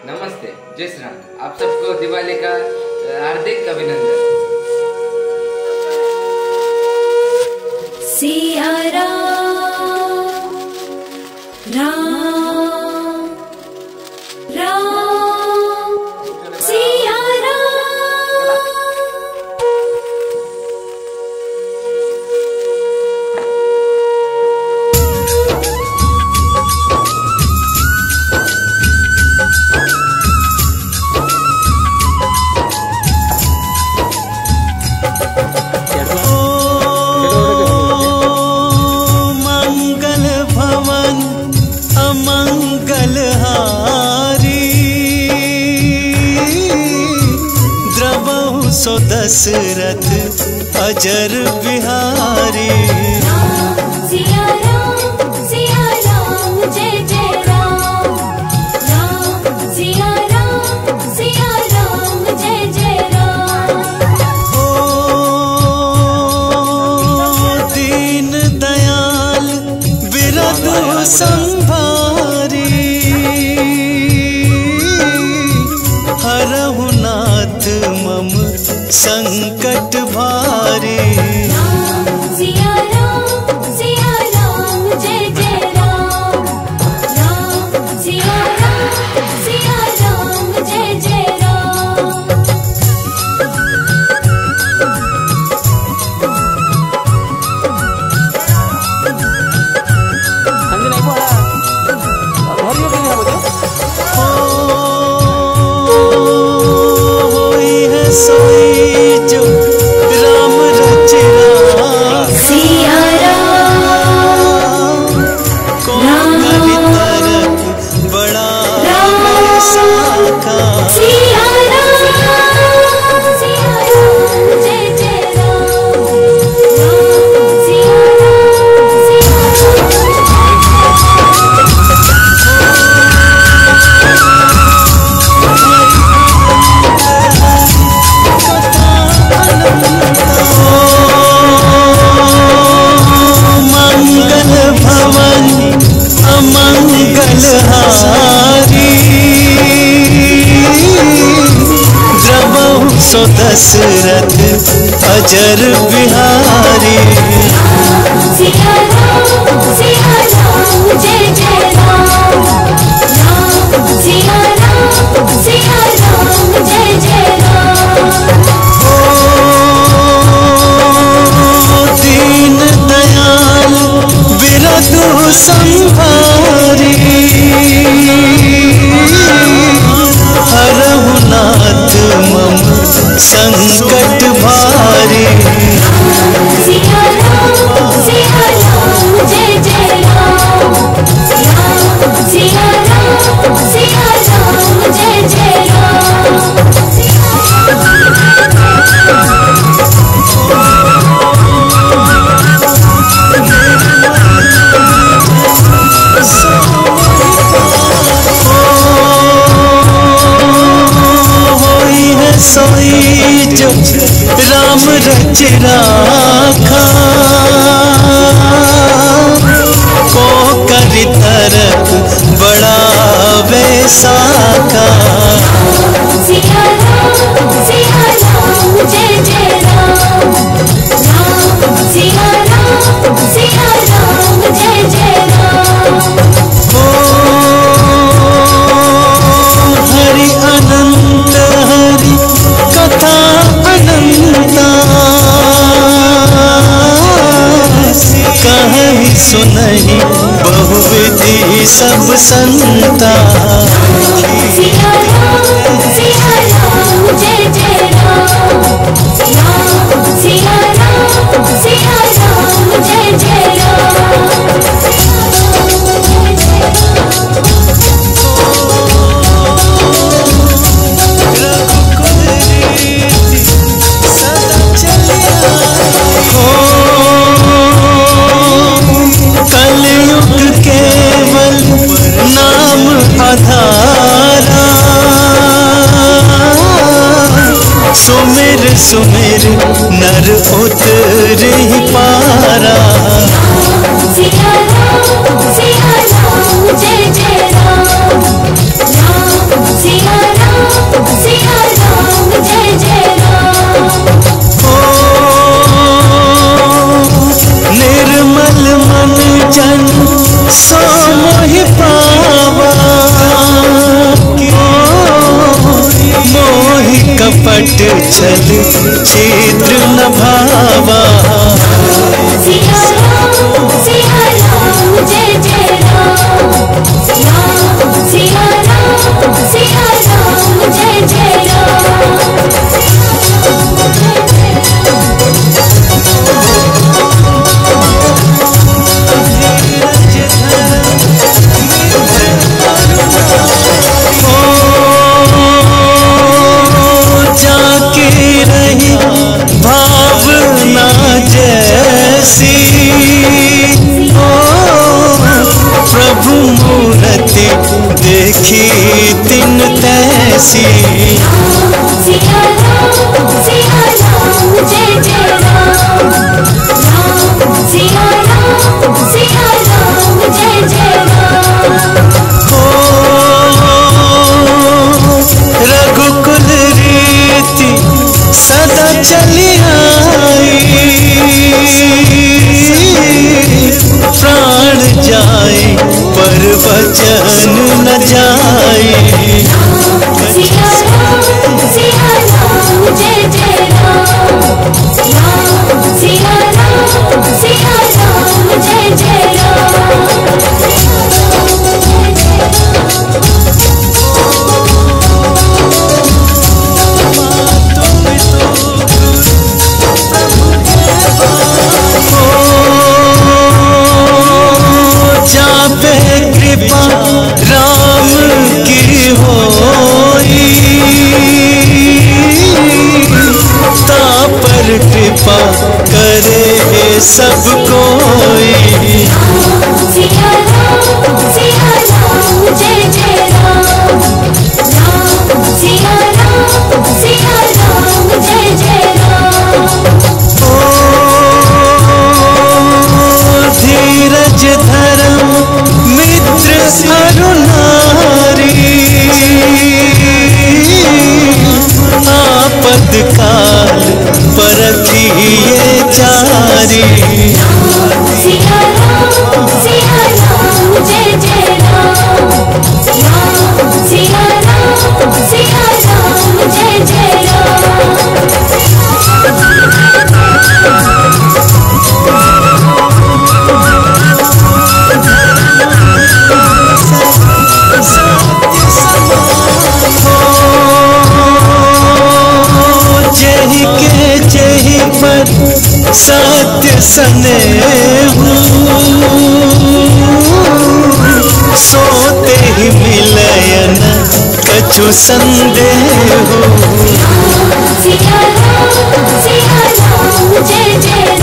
नमस्ते, जय श्री राम। आप सबको दिवाली का हार्दिक अभिनंदन। सिया राम राम राम सिया सो दशरथ अजर बिहारी। सिया राम जय जय राम। राम सिया राम जय जय राम। ओ दीन दयाल बिरधु संभारी, हरहु नाथ मम संकट भारी। सिया राम जय जय राम। राम सिया राम जय जय राम। सोई जो राम रचे राम। सिया राम कौन कवि तरक बड़ा साखा। सिया राम जय जय राम। राम सिया सो दशरथ अजर बिहारी। सिया राम जय जय राम। राम सिया राम जय जय राम। ओ दीन दयाल बिरधु संभारी, हरहु नाथ मम संकट भारी। सिया राम जय जय राम। राम सिया राम जय जय राम। सोई जो राम रच राखा, को करि तरक बड़ा वैसाखा। सिया राम जय जय राम। राम सिया राम जय जय राम। हरि अनंत हरि कथा अनंता, कहीं सुनहि बहुविधि सब संता। सिया राम जय जय राम। राम सिया राम जय जय राम। कलयुग केवल नाम आधारा, सुमिर सुमिर नर उतरि पारा। सिया राम जय जय राम। राम सिया कपट छल छिद्र न भावा। सिया राम जय जय राम। राम सिया राम जय जय राम। जाके रही भावना जैसी, ओ प्रभु मूर्ति देखी दिन तैसी। सिया राम जय जय राम। राम सिया राम जय जय राम। रघुकुल रीति सदा चली आई, प्राण जाए पर वचन न जाए। सिया राम जय जय राम। राम सिया राम जय जय राम। जाबे कृपा राम की होई, तापर कृपा करे सब कोई। सिया राम जय जय राम। राम सिया राम जय जय राम। धीरज धर्म मित्र अरुणारी, आपद काल परखिए जारी। सिया राम जय जय राम। राम सिया राम जय जय राम। जेहि के जेहि पर सत्य स्नेहु, सोते ही मिलयन कछु संदेहु। सिया राम जय जय